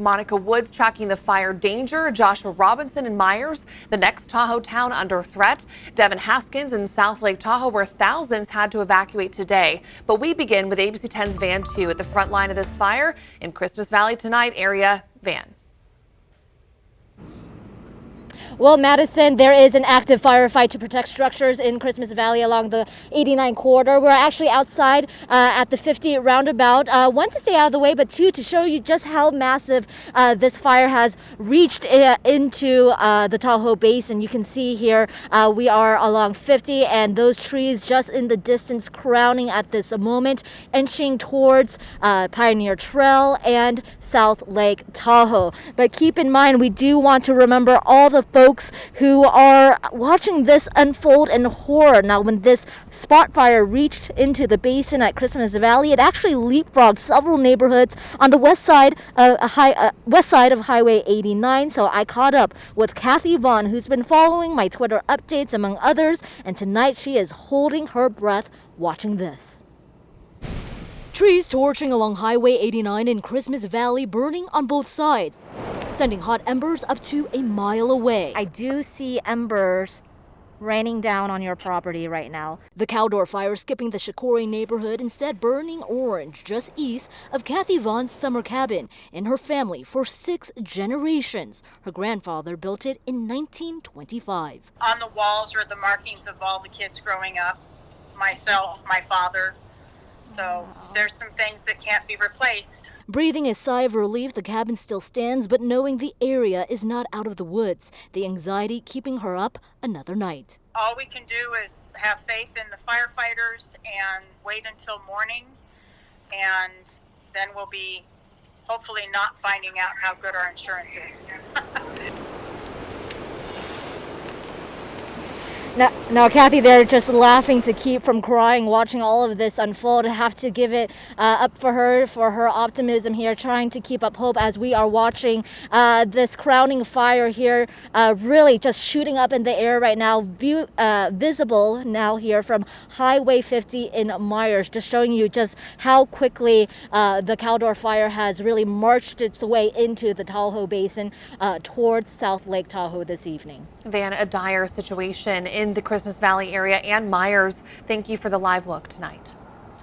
Monica Woods tracking the fire danger. Joshua Robinson in Myers, the next Tahoe town under threat. Devin Haskins in South Lake Tahoe, where thousands had to evacuate today. But we begin with ABC 10's Van 2 at the front line of this fire in Christmas Valley tonight area. Van. Well, Madison, there is an active firefight to protect structures in Christmas Valley along the 89 corridor. We're actually outside at the 50 roundabout. One, to stay out of the way, but two, to show you just how massive this fire has reached into the Tahoe Basin. You can see here we are along 50, and those trees just in the distance crowning at this moment, inching towards Pioneer Trail and South Lake Tahoe. But keep in mind, we do want to remember all the folks who are watching this unfold in horror. Now, when this spot fire reached into the basin at Christmas Valley, it actually leapfrogged several neighborhoods on the west side of Highway 89. So I caught up with Kathy Vaughn, who's been following my Twitter updates, among others, and tonight she is holding her breath watching this. Trees torching along Highway 89 in Christmas Valley, burning on both sides, sending hot embers up to a mile away. I do see embers raining down on your property right now. The Caldor Fire skipping the Shikori neighborhood, instead burning orange just east of Kathy Vaughn's summer cabin in her family for 6 generations. Her grandfather built it in 1925. On the walls are the markings of all the kids growing up, myself, my father. So there's some things that can't be replaced. Breathing a sigh of relief, the cabin still stands, but knowing the area is not out of the woods, the anxiety keeping her up another night. All we can do is have faith in the firefighters and wait until morning, and then we'll be hopefully not finding out how good our insurance is. Now, Kathy, they're just laughing to keep from crying, watching all of this unfold. I have to give it up for her optimism here, trying to keep up hope as we are watching this crowning fire here, really just shooting up in the air right now, visible now here from Highway 50 in Myers, just showing you just how quickly the Caldor Fire has really marched its way into the Tahoe Basin towards South Lake Tahoe this evening. Van, a dire situation in the Christmas Valley area and Myers. Thank you for the live look tonight.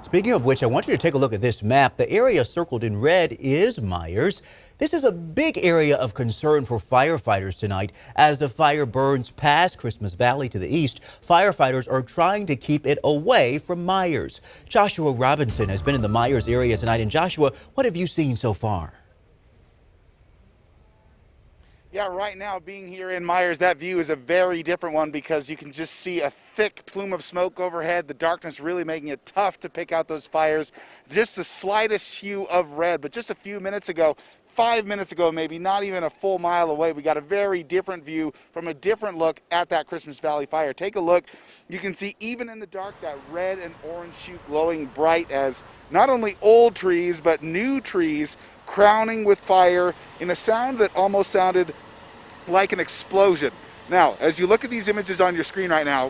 Speaking of which, I want you to take a look at this map. The area circled in red is Myers. This is a big area of concern for firefighters tonight. As the fire burns past Christmas Valley to the east, firefighters are trying to keep it away from Myers. Joshua Robinson has been in the Myers area tonight. And Joshua, what have you seen so far? Yeah, right now being here in Myers, that view is a very different one because you can just see a thick plume of smoke overhead, the darkness really making it tough to pick out those fires. Just the slightest hue of red, but just a few minutes ago, 5 minutes ago, maybe not even a full mile away, we got a very different view from a different look at that Christmas Valley fire. Take a look. You can see even in the dark that red and orange shoot glowing bright as not only old trees, but new trees crowning with fire in a sound that almost sounded like an explosion. Now, as you look at these images on your screen right now,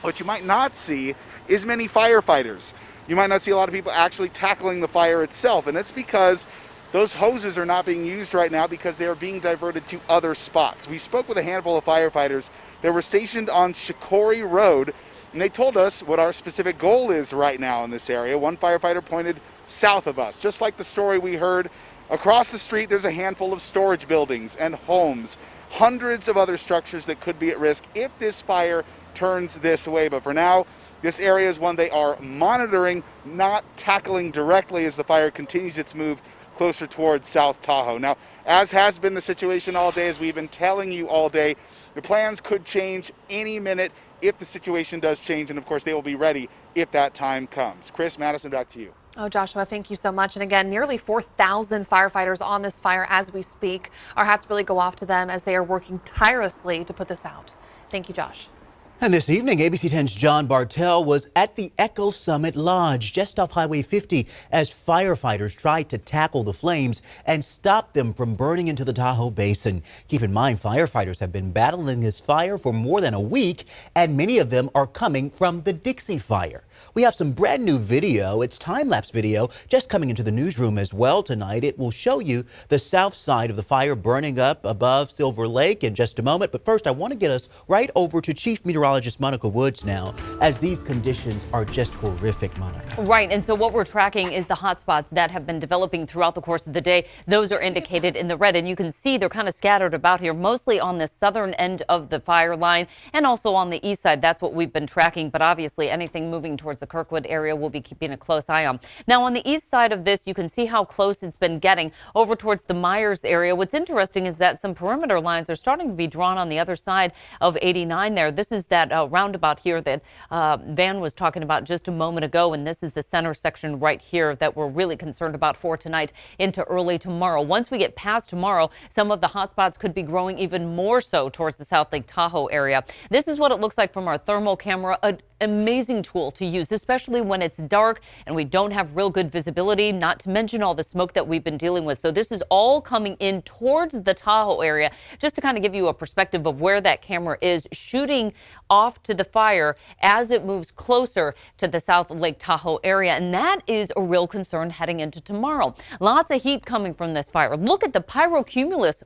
what you might not see is many firefighters. You might not see a lot of people actually tackling the fire itself, and it's because those hoses are not being used right now because they are being diverted to other spots. We spoke with a handful of firefighters that were stationed on Shikori Road, and they told us what our specific goal is right now in this area. One firefighter pointed south of us, just like the story we heard. Across the street, there's a handful of storage buildings and homes, hundreds of other structures that could be at risk if this fire turns this way. But for now, this area is one they are monitoring, not tackling directly as the fire continues its move closer towards South Tahoe. Now, as has been the situation all day, as we've been telling you all day, the plans could change any minute if the situation does change, and of course they will be ready if that time comes. Chris, Madison, back to you. Oh, Joshua, thank you so much. And again, nearly 4,000 firefighters on this fire as we speak. Our hats really go off to them as they are working tirelessly to put this out. Thank you, Josh. And this evening, ABC 10's John Bartell was at the Echo Summit Lodge just off Highway 50 as firefighters tried to tackle the flames and stop them from burning into the Tahoe Basin. Keep in mind, firefighters have been battling this fire for more than a week, and many of them are coming from the Dixie Fire. We have some brand new video. It's time-lapse video just coming into the newsroom as well tonight. It will show you the south side of the fire burning up above Silver Lake in just a moment. But first, I want to get us right over to Chief Meteorologist Monica Woods now, as these conditions are just horrific, Monica. Right, and so what we're tracking is the hot spots that have been developing throughout the course of the day. Those are indicated in the red, and you can see they're kind of scattered about here, mostly on the southern end of the fire line and also on the east side. That's what we've been tracking, but obviously anything moving towards the Kirkwood area we'll be keeping a close eye on. Now, on the east side of this, you can see how close it's been getting over towards the Myers area. What's interesting is that some perimeter lines are starting to be drawn on the other side of 89 there. This is that roundabout here that Van was talking about just a moment ago, and this is the center section right here that we're really concerned about for tonight into early tomorrow. Once we get past tomorrow, some of the hot spots could be growing even more so towards the South Lake Tahoe area. This is what it looks like from our thermal camera. An amazing tool to use, especially when it's dark and we don't have real good visibility, not to mention all the smoke that we've been dealing with. So this is all coming in towards the Tahoe area, just to kind of give you a perspective of where that camera is shooting off to the fire as it moves closer to the South Lake Tahoe area. And that is a real concern heading into tomorrow. Lots of heat coming from this fire. Look at the pyrocumulus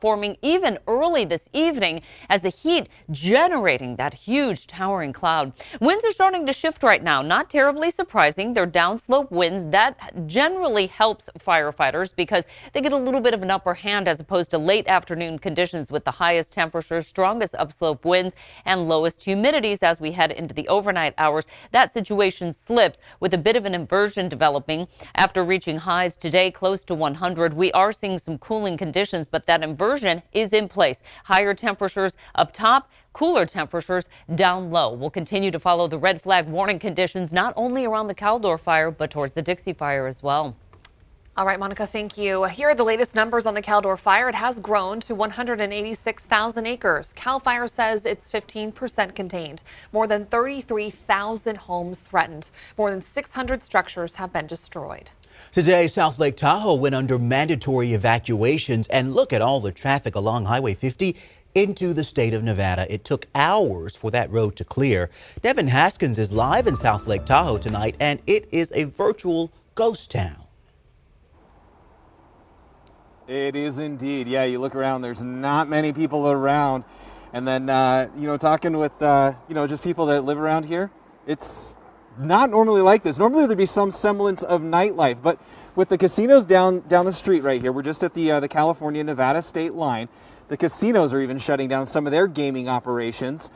forming even early this evening as the heat generating that huge towering cloud. Winds are starting to shift right now. Not terribly surprising. They're downslope winds. That generally helps firefighters because they get a little bit of an upper hand as opposed to late afternoon conditions with the highest temperatures, strongest upslope winds, and lowest humidities as we head into the overnight hours. That situation slips with a bit of an inversion developing after reaching highs today close to 100. We are seeing some cooling conditions, but that inversion is in place. Higher temperatures up top, cooler temperatures down low. We'll continue to follow the red flag warning conditions not only around the Caldor Fire, but towards the Dixie Fire as well. All right, Monica, thank you. Here are the latest numbers on the Caldor Fire. It has grown to 186,000 acres. Cal Fire says it's 15% contained. More than 33,000 homes threatened. More than 600 structures have been destroyed. Today, South Lake Tahoe went under mandatory evacuations, and look at all the traffic along Highway 50 into the state of Nevada. It took hours for that road to clear. Devin Haskins is live in South Lake Tahoe tonight, and it is a virtual ghost town. It is indeed. Yeah, you look around, there's not many people around. And then, talking with, just people that live around here, it's not normally like this. Normally there'd be some semblance of nightlife, but with the casinos down the street right here, we're just at the California-Nevada state line. The casinos are even shutting down some of their gaming operations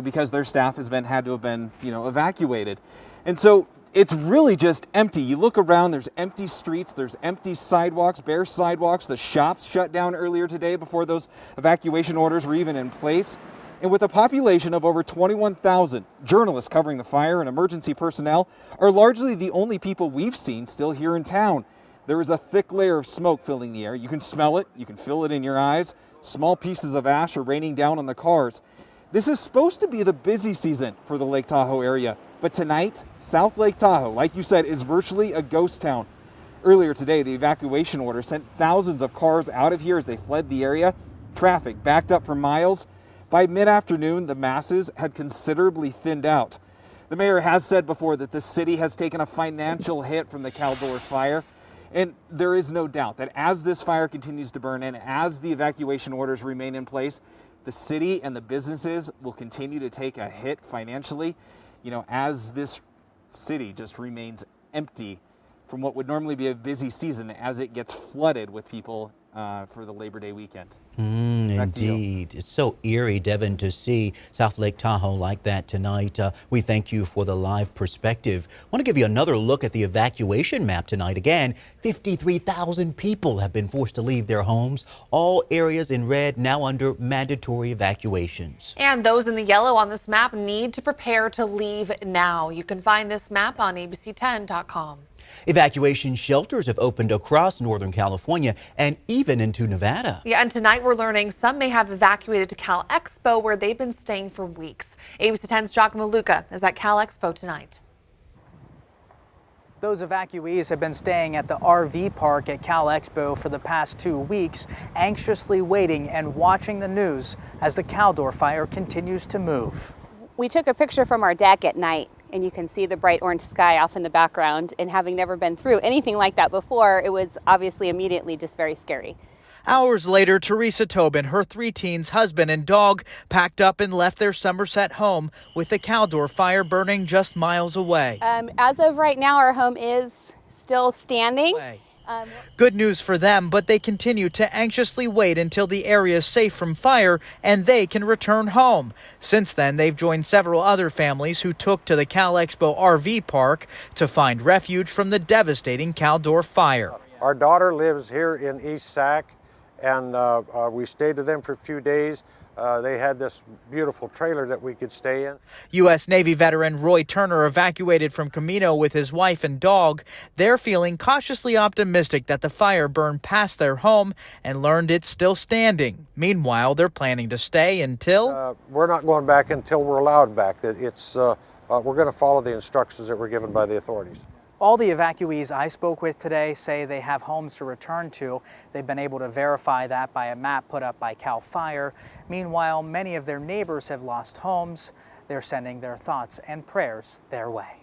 because their staff had to have been evacuated. And so it's really just empty. You look around, there's empty streets, there's empty sidewalks, bare sidewalks. The shops shut down earlier today before those evacuation orders were even in place. And with a population of over 21,000, journalists covering the fire and emergency personnel are largely the only people we've seen still here in town. There is a thick layer of smoke filling the air. You can smell it, you can feel it in your eyes. Small pieces of ash are raining down on the cars. This is supposed to be the busy season for the Lake Tahoe area, but tonight, South Lake Tahoe, like you said, is virtually a ghost town. Earlier today, the evacuation order sent thousands of cars out of here as they fled the area. Traffic backed up for miles. By mid-afternoon, the masses had considerably thinned out. The mayor has said before that the city has taken a financial hit from the Caldor Fire. And there is no doubt that as this fire continues to burn and as the evacuation orders remain in place, the city and the businesses will continue to take a hit financially, as this city just remains empty from what would normally be a busy season as it gets flooded with people for the Labor Day weekend. Indeed. It's so eerie, Devin, to see South Lake Tahoe like that tonight. We thank you for the live perspective. I want to give you another look at the evacuation map tonight. Again, 53,000 people have been forced to leave their homes. All areas in red now under mandatory evacuations. And those in the yellow on this map need to prepare to leave now. You can find this map on abc10.com. Evacuation shelters have opened across Northern California and even into Nevada. Yeah, and tonight we're learning some may have evacuated to Cal Expo, where they've been staying for weeks. ABC 10's Giacomo Luca is at Cal Expo tonight. Those evacuees have been staying at the RV park at Cal Expo for the past 2 weeks, anxiously waiting and watching the news as the Caldor Fire continues to move. We took a picture from our deck at night, and you can see the bright orange sky off in the background. And having never been through anything like that before, it was obviously immediately just very scary. Hours later, Teresa Tobin, her 3 teens, husband and dog packed up and left their Somerset home with the Caldor Fire burning just miles away. As of right now, our home is still standing. Good news for them, but they continue to anxiously wait until the area is safe from fire and they can return home. Since then, they've joined several other families who took to the Cal Expo RV park to find refuge from the devastating Caldor Fire. Our daughter lives here in East Sac, and we stayed with them for a few days. They had this beautiful trailer that we could stay in. U.S. Navy veteran Roy Turner evacuated from Camino with his wife and dog. They're feeling cautiously optimistic that the fire burned past their home and learned it's still standing. Meanwhile, they're planning to stay until... we're not going back until we're allowed back. We're going to follow the instructions that were given by the authorities. All the evacuees I spoke with today say they have homes to return to. They've been able to verify that by a map put up by CAL FIRE. Meanwhile, many of their neighbors have lost homes. They're sending their thoughts and prayers their way.